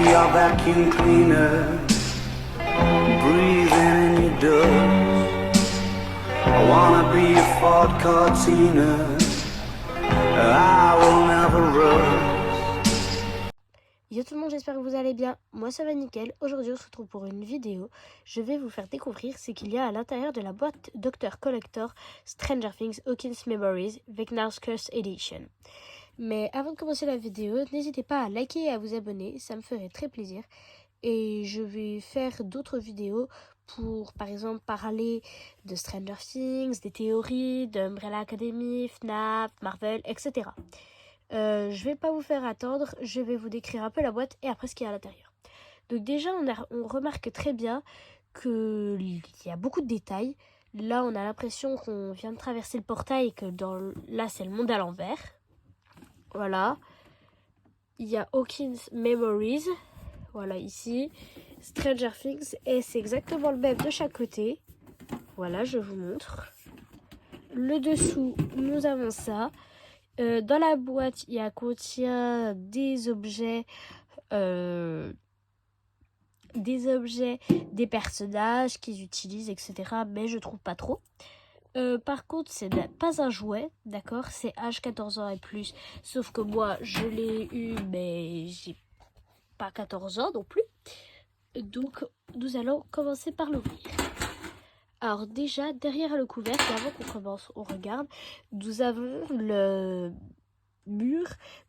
your vacuum cleaner, breathing in your dust. I wanna be a Ford Cortina, I will never rust. Yo tout le monde, j'espère que vous allez bien. Moi ça va nickel. Aujourd'hui on se retrouve pour une vidéo. Je vais vous faire découvrir ce qu'il y a à l'intérieur de la boîte Dr. Collector Stranger Things Hawkins Memories Vecna's Curse Edition. Mais avant de commencer la vidéo, n'hésitez pas à liker et à vous abonner, ça me ferait très plaisir. Et je vais faire d'autres vidéos pour, par exemple, parler de Stranger Things, des théories, d'Umbrella Academy, FNAF, Marvel, etc. Je vais pas vous faire attendre, je vais vous décrire un peu la boîte et après ce qu'il y a à l'intérieur. Donc déjà, on remarque très bien qu'il y a beaucoup de détails. Là, on a l'impression qu'on vient de traverser le portail et que là, c'est le monde à l'envers. Voilà. Il y a Hawkins Memories. Voilà, ici. Stranger Things. Et c'est exactement le même de chaque côté. Voilà, je vous montre. Le dessous, nous avons ça. Dans la boîte, il contient des objets, des personnages qu'ils utilisent, etc. Mais je trouve pas trop. Par contre, c'est pas un jouet, d'accord? C'est âge 14 ans et plus. Sauf que moi, je l'ai eu, mais j'ai pas 14 ans non plus. Donc, nous allons commencer par l'ouvrir. Alors déjà, derrière le couvercle, avant qu'on commence, on regarde, nous avons le mur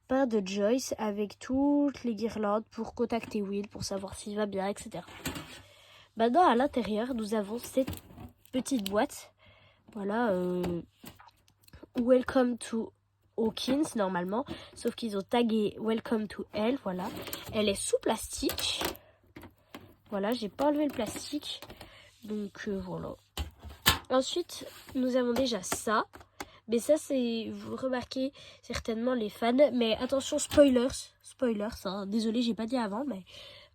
peint de Joyce avec toutes les guirlandes pour contacter Will, pour savoir s'il va bien, etc. Maintenant, à l'intérieur, nous avons cette petite boîte. Voilà, Welcome to Hawkins, normalement, sauf qu'ils ont tagué Welcome to Hell, voilà. Elle est sous plastique. Voilà, j'ai pas enlevé le plastique. Donc, voilà. Ensuite, nous avons déjà ça. Mais ça, c'est, vous remarquez certainement les fans. Mais attention, spoilers, hein. Désolé, j'ai pas dit avant, mais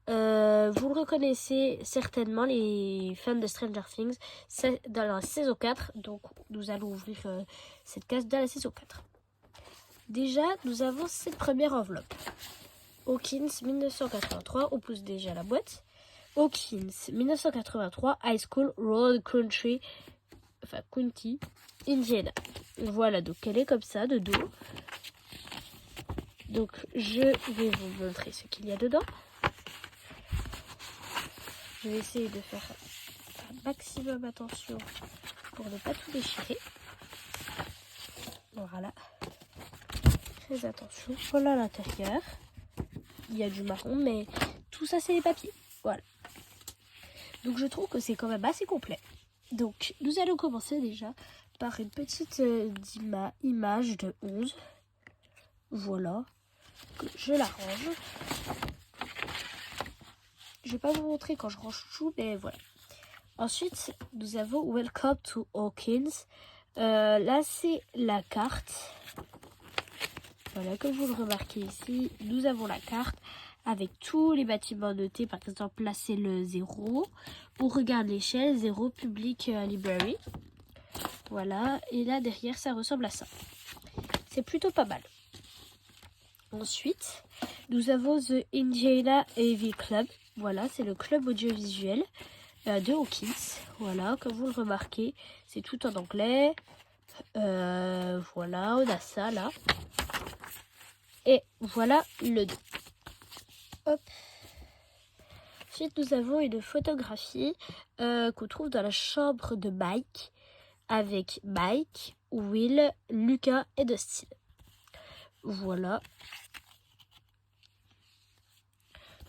vous le reconnaissez certainement, les fans de Stranger Things. C'est dans la saison 4. Donc, nous allons ouvrir cette case dans la saison 4. Déjà, nous avons cette première enveloppe. Hawkins 1983. On pousse déjà la boîte. Hawkins 1983. High School Road Country. Enfin, County, Indiana. Voilà, donc elle est comme ça, de dos. Donc, je vais vous montrer ce qu'il y a dedans. Je vais essayer de faire un maximum attention pour ne pas tout déchirer. Voilà. Très attention. Voilà à l'intérieur. Il y a du marron, mais tout ça, c'est les papiers. Voilà. Donc, je trouve que c'est quand même assez complet. Donc, nous allons commencer déjà par une petite image de 11. Voilà. Je la range. Je vais pas vous montrer quand je range tout, mais voilà. Ensuite, nous avons Welcome to Hawkins. Là, c'est la carte. Voilà, comme vous le remarquez ici, nous avons la carte avec tous les bâtiments notés. Par exemple, là, c'est le 0. On regarde l'échelle, 0, Public Library. Voilà, et là, derrière, ça ressemble à ça. C'est plutôt pas mal. Ensuite, nous avons The Indiana AV Club. Voilà, c'est le club audiovisuel de Hawkins. Voilà, comme vous le remarquez, c'est tout en anglais. Voilà, on a ça là. Et voilà le dos. Hop. Ensuite, nous avons une photographie qu'on trouve dans la chambre de Mike, avec Mike, Will, Lucas et Dustin. Voilà.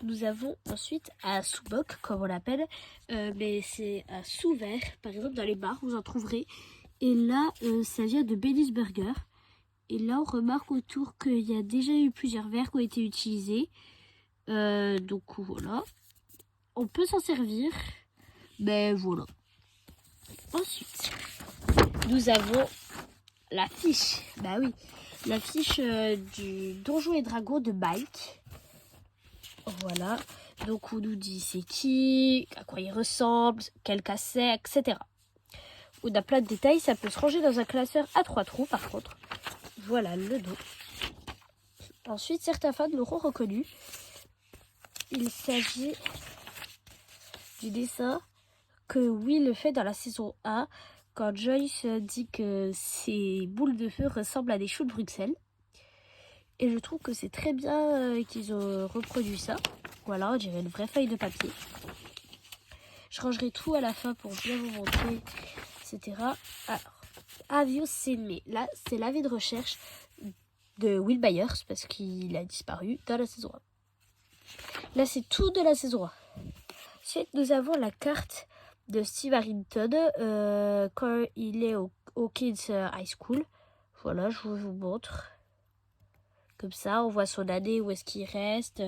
Nous avons ensuite un sous-boc, comme on l'appelle, mais c'est un sous-verre. Par exemple, dans les bars, vous en trouverez. Et là, ça vient de Benny's Burger. Et là, on remarque autour qu'il y a déjà eu plusieurs verres qui ont été utilisés. Donc voilà. On peut s'en servir. Mais voilà. Ensuite, nous avons la fiche. Bah oui. La fiche du Donjons et Dragons de Mike. Voilà. Donc on nous dit c'est qui, à quoi il ressemble, quel cassette, etc. On a plein de détails. Ça peut se ranger dans un classeur à 3 trous par contre. Voilà le dos. Ensuite, certains fans l'auront reconnu. il s'agit du dessin que Will fait dans la saison 1 quand Joyce dit que ses boules de feu ressemblent à des choux de Bruxelles. Et je trouve que c'est très bien qu'ils ont reproduit ça. Voilà, on dirait une vraie feuille de papier. Je rangerai tout à la fin pour bien vous montrer, etc. Alors, Have You Seen Me? Là, c'est l'avis de recherche de Will Byers parce qu'il a disparu dans la saison 1. Là, c'est tout de la saison 1. Ensuite, nous avons la carte de Steve Harrington quand il est au Kids High School. Voilà, je vous montre. Comme ça, on voit son année, où est-ce qu'il reste.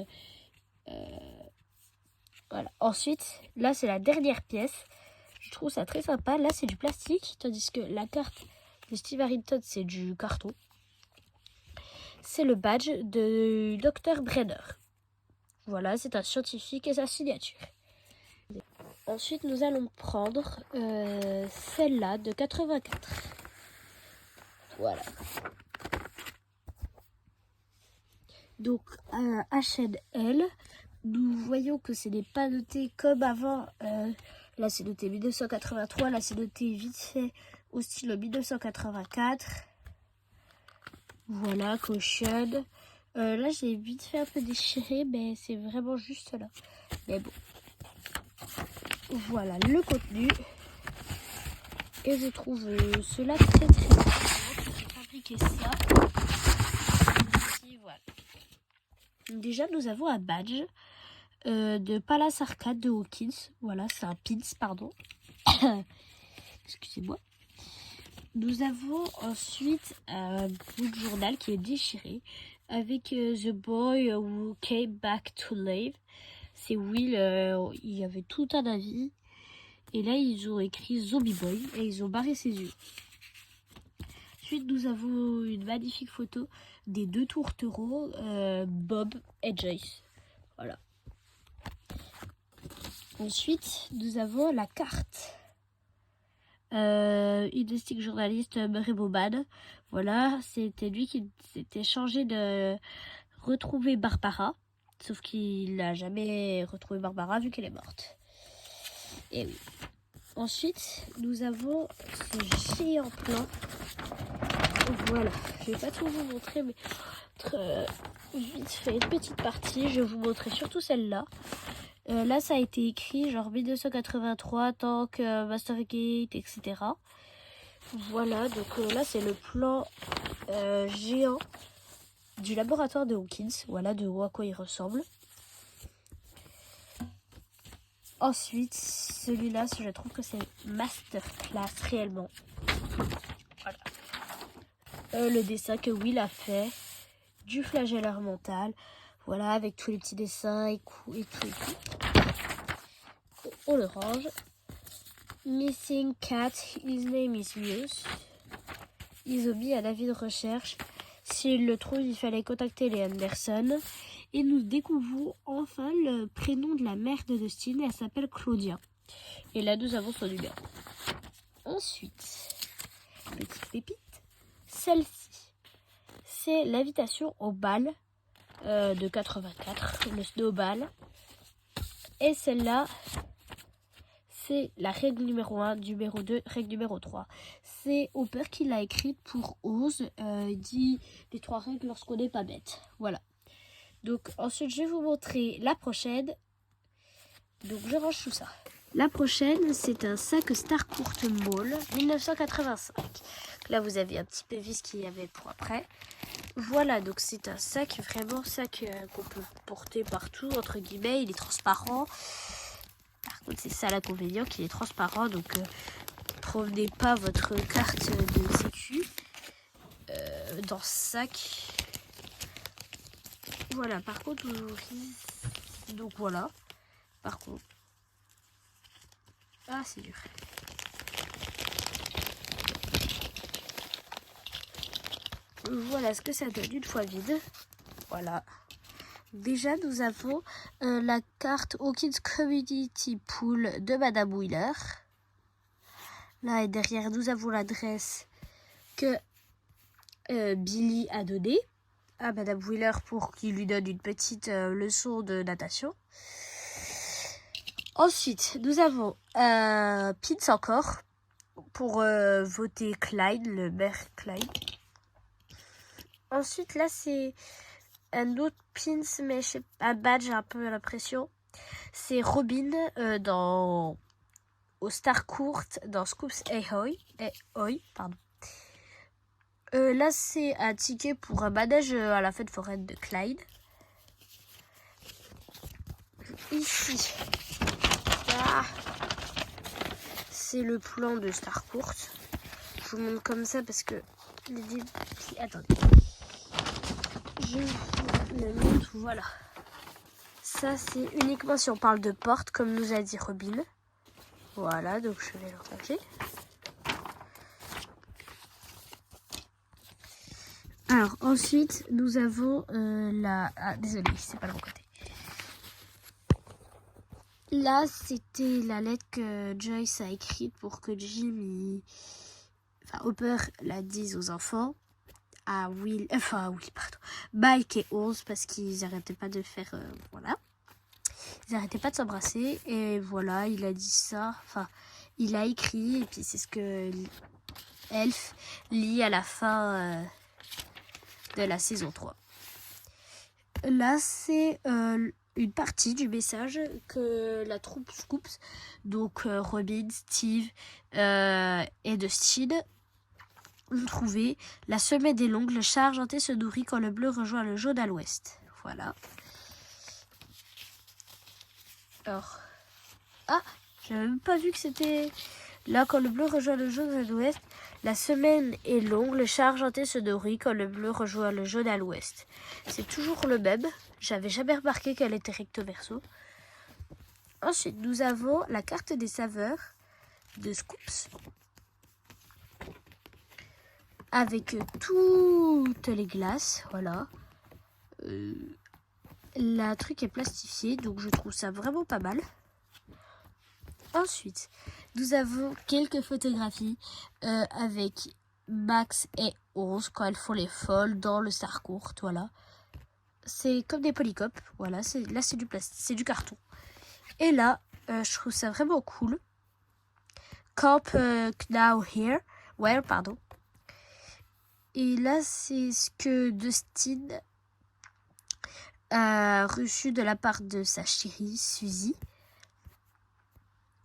Voilà. Ensuite, là, c'est la dernière pièce. Je trouve ça très sympa. Là, c'est du plastique, tandis que la carte de Steve Harrington, c'est du carton. C'est le badge de Dr. Brenner. Voilà, c'est un scientifique et sa signature. Ensuite, nous allons prendre celle-là de 84. Voilà. Donc, HNL, nous voyons que ce n'est pas noté comme avant. Là, c'est noté 1983. Là, c'est noté vite fait au style 1984. Voilà, caution. Là, j'ai vite fait un peu déchiré, mais c'est vraiment juste là. Mais bon. Voilà le contenu. Et je trouve cela très très bien. J'ai fabriqué ça. Et voilà. Déjà, nous avons un badge de Palace Arcade de Hawkins. Voilà, c'est un pins, pardon. Excusez-moi. Nous avons ensuite un bout de journal qui est déchiré avec The Boy Who Came Back to Life. C'est Will, il y avait tout un avis. Et là, ils ont écrit Zombie Boy et ils ont barré ses yeux. Ensuite, nous avons une magnifique photo des deux tourtereaux, Bob et Joyce. Voilà. Ensuite, nous avons la carte. Identique journaliste Murray Bowman. Voilà, c'était lui qui s'était chargé de retrouver Barbara. Sauf qu'il n'a jamais retrouvé Barbara vu qu'elle est morte. Et oui. Ensuite, nous avons ce géant plan. Voilà, je vais pas tout vous montrer, mais vite fait une petite partie. Je vais vous montrer surtout celle-là. Là, ça a été écrit genre 1983, Tank, Mastergate, etc. Voilà, donc là, c'est le plan géant du laboratoire de Hawkins. Voilà de à quoi il ressemble. Ensuite, celui-là, je trouve que c'est masterclass réellement. Voilà. Le dessin que Will a fait du flagelleur mental. Voilà, avec tous les petits dessins et tout et tout. On le range. Missing cat, his name is Muse. Isobi a l'avis de recherche. S'il le trouve, il fallait contacter les Anderson. Et nous découvrons enfin le prénom de la mère de Dustin. Elle s'appelle Claudia. Et là, nous avons son numéro. Ensuite, petite pépite. Celle-ci, c'est l'invitation au bal de 84, le snowball. Et celle-là, c'est la règle numéro 1, numéro 2, règle numéro 3. C'est Hopper qui l'a écrite pour Oz. Il dit les 3 règles lorsqu'on n'est pas bête. Voilà. Donc ensuite, je vais vous montrer la prochaine. Donc je range tout ça. La prochaine, c'est un sac Starcourt Mall 1985. Là, vous avez un petit pévis qu'il y avait pour après. Voilà, donc c'est un sac, vraiment sac qu'on peut porter partout, entre guillemets. Il est transparent. Par contre, c'est ça l'inconvénient, qu'il est transparent. Donc, ne promenez pas votre carte de sécu dans ce sac. Voilà, par contre, donc voilà. Par contre, ah, c'est dur. Voilà ce que ça donne une fois vide. Voilà. Déjà, nous avons la carte Hawkins Community Pool de Madame Wheeler. Là et derrière, nous avons l'adresse que Billy a donnée à Madame Wheeler pour qu'il lui donne une petite leçon de natation. Ensuite, nous avons un pins encore pour voter Clyde, le maire Clyde. Ensuite, là, c'est un autre pins, mais un badge, j'ai un peu l'impression. C'est Robin au Star Court dans Scoops Ahoy. Pardon. Là, c'est un ticket pour un manège à la fête foraine de Clyde. Ici, c'est le plan de Star Court. Je vous montre comme ça parce que attendez. Je vous le montre, voilà. Ça, c'est uniquement si on parle de porte, comme nous a dit Robin. Voilà, donc je vais le ranger. Alors, ensuite, nous avons désolé, c'est pas le bon côté. Là, c'était la lettre que Joyce a écrite pour que Hopper la dise aux enfants. Mike et Oz, parce qu'ils n'arrêtaient pas de faire, voilà. Ils n'arrêtaient pas de s'embrasser, et voilà, il a dit ça, il a écrit, et puis c'est ce que Elf lit à la fin de la saison 3. Là, c'est une partie du message que la troupe Scoops, donc Robin, Steve et Dustin, ont trouvé. La semaine est longue, le chat argenté se nourrit quand le bleu rejoint le jaune à l'ouest. Voilà. Alors, j'avais même pas vu que c'était là quand le bleu rejoint le jaune à l'ouest. La semaine est longue, le chat argenté se nourrit quand le bleu rejoint le jaune à l'ouest. C'est toujours le même. J'avais jamais remarqué qu'elle était recto verso. Ensuite, nous avons la carte des saveurs de Scoops avec toutes les glaces, voilà. La truc est plastifiée, donc je trouve ça vraiment pas mal. Ensuite, nous avons quelques photographies avec Max et Oz quand elles font les folles dans le Star Court, voilà. C'est comme des polycopes, voilà. Là, c'est du plastique, c'est du carton. Et là, je trouve ça vraiment cool. Camp Now Where, pardon. Et là, c'est ce que Dustin a reçu de la part de sa chérie Suzy.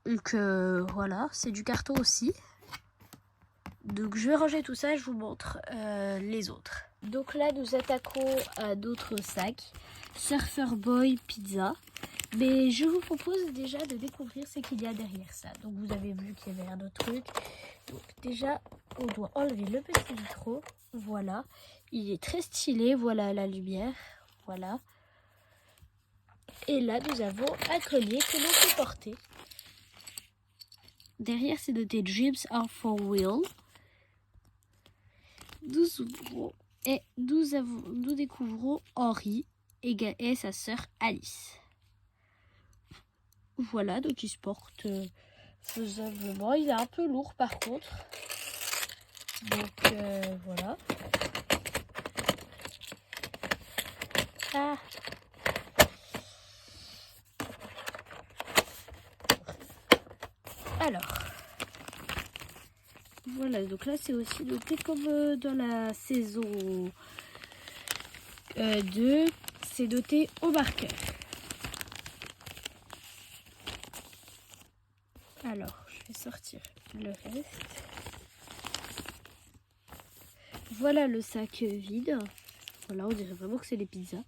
Donc voilà, c'est du carton aussi. Donc je vais ranger tout ça et je vous montre les autres. Donc là, nous attaquons à d'autres sacs. Surfer Boy Pizza. Mais je vous propose déjà de découvrir ce qu'il y a derrière ça. Donc vous avez vu qu'il y avait un autre truc. Donc déjà, on doit enlever le petit micro. Voilà. Il est très stylé. Voilà la lumière. Voilà. Et là, nous avons un collier que l'on peut porter. Derrière, c'est noté Dreams are for real. Nous ouvrons et nous découvrons Henry et sa sœur Alice. Voilà, donc il se porte faisablement. Il est un peu lourd par contre. Donc voilà. Alors, voilà, donc là c'est aussi noté comme dans la saison 2, c'est noté au marqueur. Alors, je vais sortir le reste. Voilà le sac vide. Voilà, on dirait vraiment que c'est des pizzas.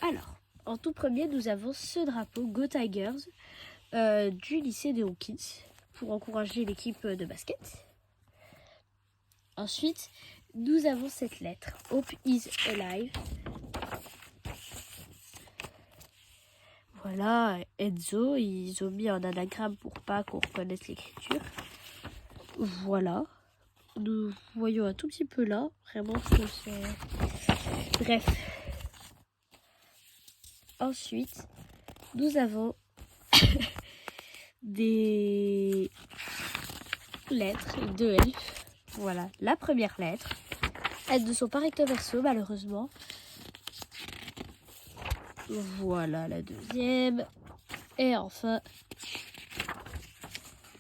Alors, en tout premier, nous avons ce drapeau Go Tigers du lycée de Hawkins pour encourager l'équipe de basket. Ensuite, nous avons cette lettre Hope is alive. Voilà, Enzo, ils ont mis en anagramme pour pas qu'on reconnaisse l'écriture. Voilà. Nous voyons un tout petit peu là. Vraiment, c'est... Bref. Ensuite, nous avons des lettres de Elf. Voilà, la première lettre. Elles ne sont pas recto verso, malheureusement. Voilà la deuxième. Et enfin,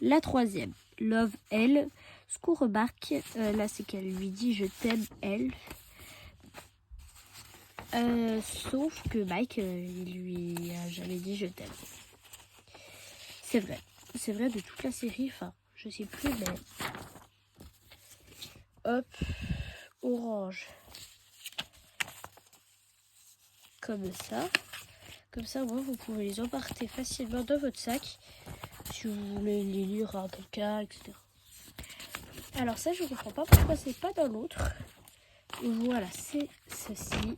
la troisième. Love Elle. Ce qu'on remarque, là, c'est qu'elle lui dit je t'aime, elle. Sauf que Mike, il lui a jamais dit je t'aime. C'est vrai. C'est vrai de toute la série. Enfin, je sais plus, mais... Hop. Orange. Comme ça. Comme ça, moi, vous pouvez les emporter facilement dans votre sac. Si vous voulez les lire à quelqu'un, etc. Alors ça, je comprends pas pourquoi c'est pas dans l'autre. Voilà, c'est ceci.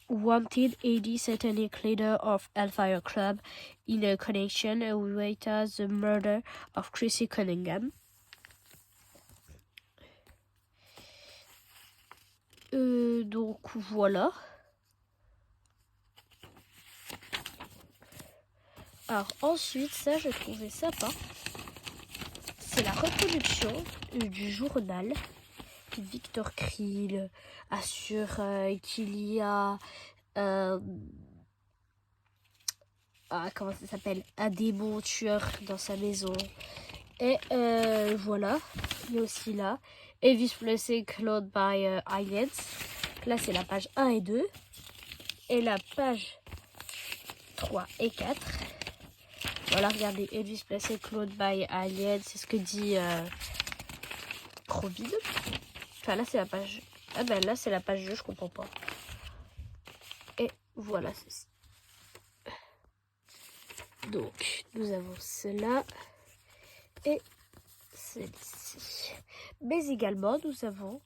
Wanted AD Satanic leader of Hellfire Club in a connection with the murder of Chrissy Cunningham. Donc voilà. Alors ensuite, ça je trouvais sympa. C'est la reproduction du journal. Victor Krill assure qu'il y a comment ça s'appelle, un démon tueur dans sa maison. Et voilà, il y a aussi là Elvis Presley Cloned by Aliens. Là c'est la page 1 et 2. Et la page 3 et 4. Voilà, regardez, Elvis Presley Cloned by Aliens, c'est ce que dit Robin. Enfin là c'est la page... Ah ben là c'est la page 2, je comprends pas. Et voilà ceci. Donc nous avons cela et celle-ci. Mais également nous avons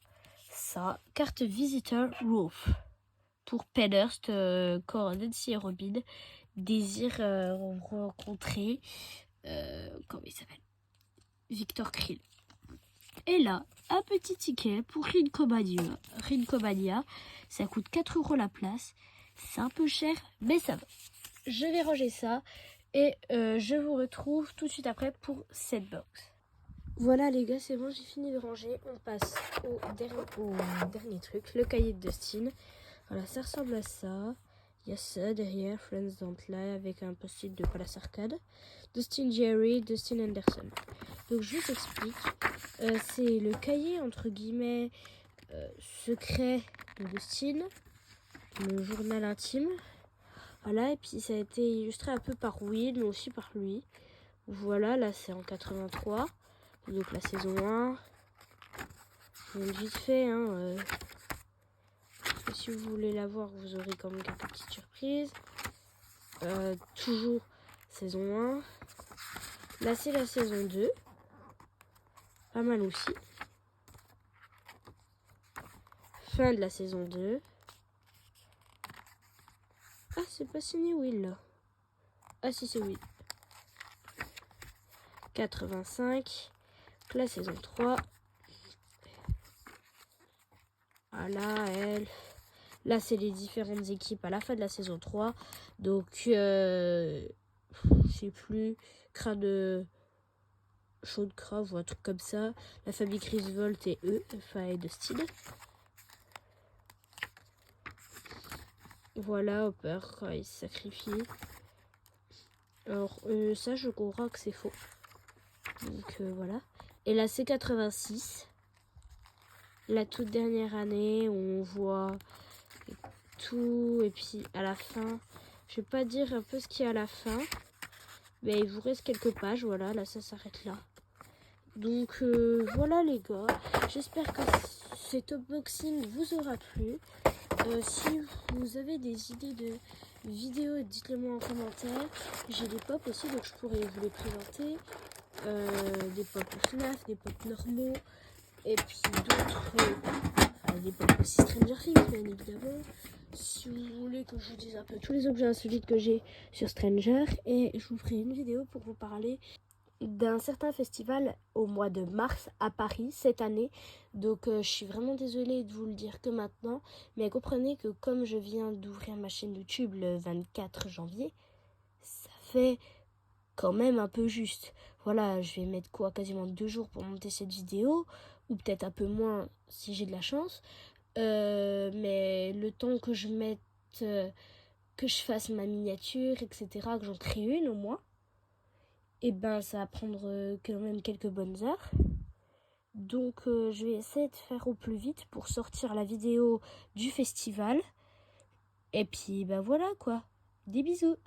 ça, carte visiteur Roof. Pour Penhurst, quand Nancy et Robin désirent rencontrer comment il s'appelle, Victor Krill. Et là, un petit ticket pour Rinkomania. Rinkomania, ça coûte 4 € la place. C'est un peu cher, mais ça va. Je vais ranger ça et je vous retrouve tout de suite après pour cette box. Voilà les gars, c'est bon, j'ai fini de ranger. On passe au dernier truc, le cahier de Dustin. Voilà, ça ressemble à ça. Il y a ça derrière, Friends Don't Lie, avec un post-it de Palace Arcade. Dustin Jerry, Dustin Anderson. Donc je vous explique. C'est le cahier, entre guillemets, secret de Dustin. Le journal intime. Voilà, et puis ça a été illustré un peu par Will, mais aussi par lui. Voilà, là c'est en 83. Donc la saison 1. Je vais vite fait, hein. Parce que si vous voulez la voir, vous aurez quand même quelques petites surprises. Toujours saison 1. Là c'est la saison 2. Pas mal aussi. Fin de la saison 2. Ah, c'est pas signé Will là. Ah si, c'est Will. 85. La saison 3. Voilà, elle. Là, c'est les différentes équipes à la fin de la saison 3. Donc, je sais plus. Crâne Sean Crave ou un truc comme ça. La famille Chris Volt et eux. Enfin, et Dustin. Voilà, Hopper, quand il se sacrifie. Alors, ça, je crois que c'est faux. Donc, voilà. Et là, c'est 86. La toute dernière année où on voit tout. Et puis, à la fin, je vais pas dire un peu ce qu'il y a à la fin. Mais il vous reste quelques pages. Voilà, là, ça s'arrête là. Donc, voilà les gars. J'espère que cet unboxing vous aura plu. Si vous avez des idées de vidéos, dites-le moi en commentaire. J'ai des pop aussi, donc je pourrais vous les présenter. Des pop FNAF, des pop normaux. Et puis d'autres, des pop aussi Stranger Things, bien évidemment. Si vous voulez que je vous dise un peu tous les objets insolites que j'ai sur Stranger. Et je vous ferai une vidéo pour vous parler d'un certain festival au mois de mars à Paris cette année. Donc je suis vraiment désolée de vous le dire que maintenant, mais comprenez que comme je viens d'ouvrir ma chaîne YouTube le 24 janvier, ça fait quand même un peu juste. Voilà, je vais mettre quoi, quasiment 2 jours pour monter cette vidéo, ou peut-être un peu moins si j'ai de la chance. Mais le temps que je mette que je fasse ma miniature, etc., que j'en crée une au moins, et ben ça va prendre quand même quelques bonnes heures. Donc je vais essayer de faire au plus vite pour sortir la vidéo du festival. Et puis bah voilà quoi. Des bisous.